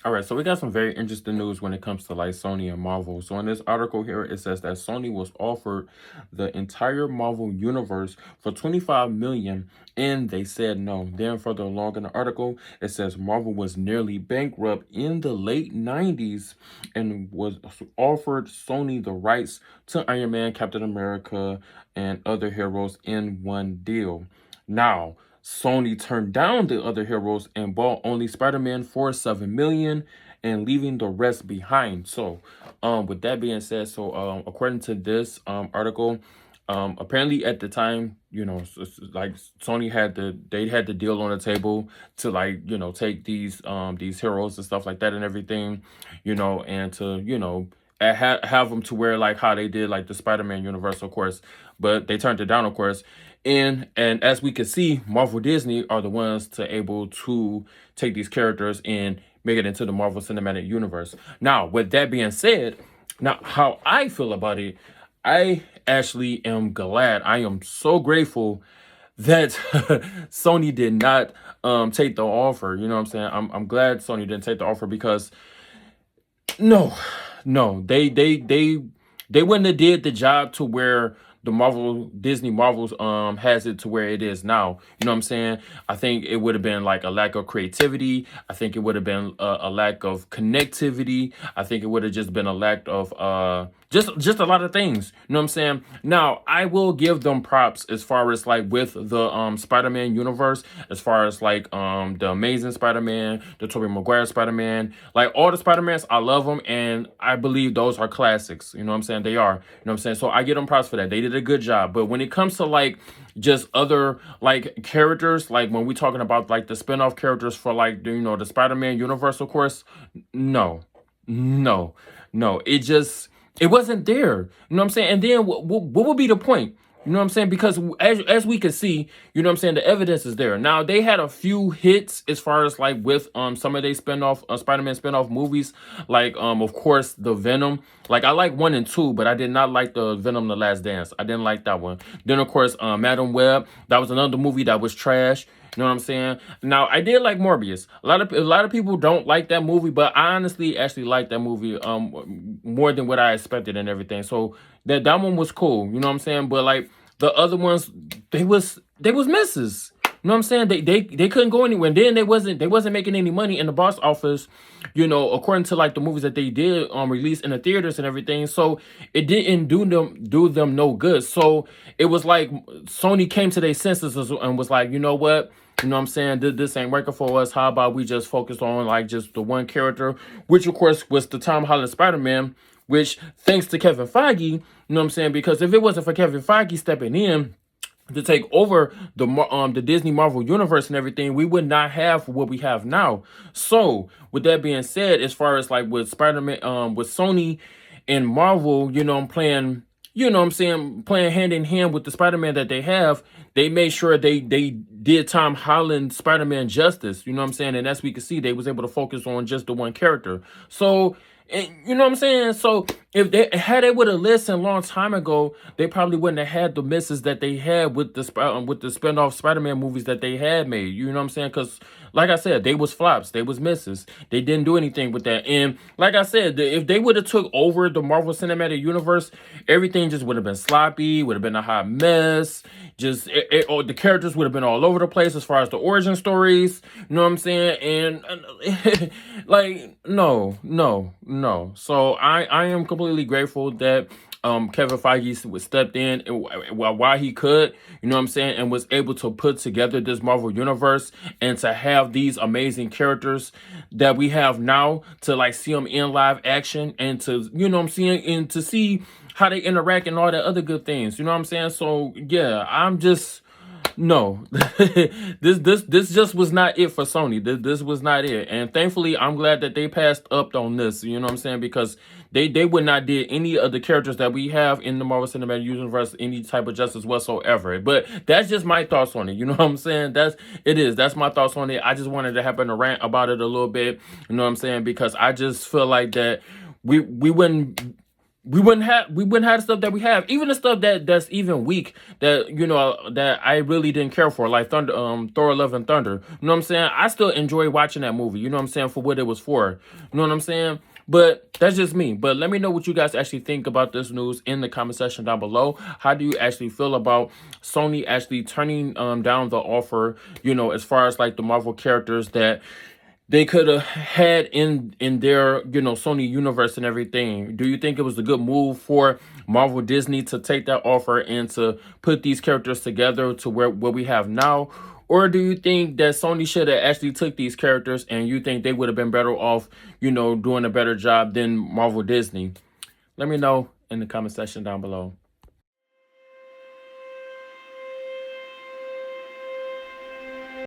All right, so we got some very interesting news when it comes to like Sony and Marvel. So in this article here, it says that Sony was offered the entire Marvel universe for 25 million, and they said no. Then further along in the article, it says Marvel was nearly bankrupt in the late 90s and was offered Sony the rights to Iron Man, Captain America, and other heroes in one deal. Now, Sony turned down the other heroes and bought only Spider-Man for 7 million and leaving the rest behind. So, with that being said, so according to this article, apparently at the time, like Sony had the deal on the table to like, take these heroes and stuff like that and everything, and to, have them to where like how they did like the Spider-Man universe, of course, but they turned it down, of course. And as we can see, Marvel Disney are the ones to able to take these characters and make it into the Marvel Cinematic Universe. Now, with that being said, now how I feel about it, I actually am glad. I am so grateful that Sony did not take the offer. You know what I'm saying? I'm glad Sony didn't take the offer because no, no, they wouldn't have did the job to where the Marvels has it to where it is now. You know what I'm saying? I think it would have been like a lack of creativity. I think it would have been a lack of connectivity. I think it would have just been a lack of just a lot of things. You know what I'm saying? Now, I will give them props as far as like with the Spider-Man universe, as far as like the Amazing Spider-Man, the Tobey Maguire Spider-Man, like all the Spider-Mans, I love them and I believe those are classics. You know what I'm saying? They are. You know what I'm saying? So I give them props for that. They did a good job. But when it comes to like just other like characters, like when we talking about like the spin-off characters for like the Spider-Man universe, of course, no, no, no. It wasn't there. You know what I'm saying? And then what would be the point? You know what I'm saying? Because as we can see, you know what I'm saying, the evidence is there. Now they had a few hits as far as like with some of their spin-off Spider-Man spin-off movies, like of course the Venom. Like I like 1 and 2, but I did not like the Venom The Last Dance. I didn't like that one. Then of course Madam Web, that was another movie that was trash. You know what I'm saying? Now I did like Morbius. A lot of people don't like that movie, but I honestly actually like that movie more than what I expected and everything. So that one was cool. You know what I'm saying? But like the other ones, they was misses. You know what I'm saying? They couldn't go anywhere. And then they wasn't making any money in the box office, according to like the movies that they did release in the theaters and everything. So it didn't do them no good. So it was like Sony came to their senses and was like, you know what? You know what I'm saying? This ain't working for us. How about we just focus on like just the one character, which of course was the Tom Holland Spider-Man, which thanks to Kevin Feige, you know what I'm saying? Because if it wasn't for Kevin Feige stepping in to take over the Disney Marvel universe and everything, we would not have what we have now. So, with that being said, as far as like with Spider-Man, with Sony and Marvel, I'm playing, I'm saying, playing hand in hand with the Spider-Man that they have, they made sure they did Tom Holland Spider-Man justice, you know what I'm saying? And as we can see, they was able to focus on just the one character. So, and you know what I'm saying? So if they would have listened a long time ago, they probably wouldn't have had the misses that they had with the spin-off Spider-Man movies that they had made. You know what I'm saying? Because like I said, they was flops, they was misses. They didn't do anything with that. And like I said, if they would have took over the Marvel Cinematic Universe, everything just would have been sloppy, would have been a hot mess. Just the characters would have been all over the place as far as the origin stories. You know what I'm saying? And like no, no, no. So I am completely grateful that Kevin Feige stepped in while he could, you know what I'm saying, and was able to put together this Marvel universe and to have these amazing characters that we have now to like see them in live action and to, you know what I'm saying, and to see how they interact and all the other good things. You know what I'm saying? So yeah, I'm just no, this just was not it for Sony. This was not it, and thankfully, I'm glad that they passed up on this. You know what I'm saying? Because they would not did any of the characters that we have in the Marvel Cinematic Universe any type of justice whatsoever. But that's just my thoughts on it. You know what I'm saying? That's my thoughts on it. I just wanted to happen to rant about it a little bit. You know what I'm saying? Because I just feel like that we wouldn't. we wouldn't have the stuff that we have. Even the stuff that's even weak, that that I really didn't care for, like Thor Love and Thunder. You know what I'm saying? I still enjoy watching that movie, you know what I'm saying, for what it was for. You know what I'm saying? But that's just me. But let me know what you guys actually think about this news in the comment section down below. How do you actually feel about Sony actually turning down the offer, as far as like the Marvel characters that they could have had in their Sony universe and everything? Do you think it was a good move for Marvel Disney to take that offer and to put these characters together to where what we have now? Or do you think that Sony should have actually took these characters, and you think they would have been better off, doing a better job than Marvel Disney? Let me know in the comment section down below.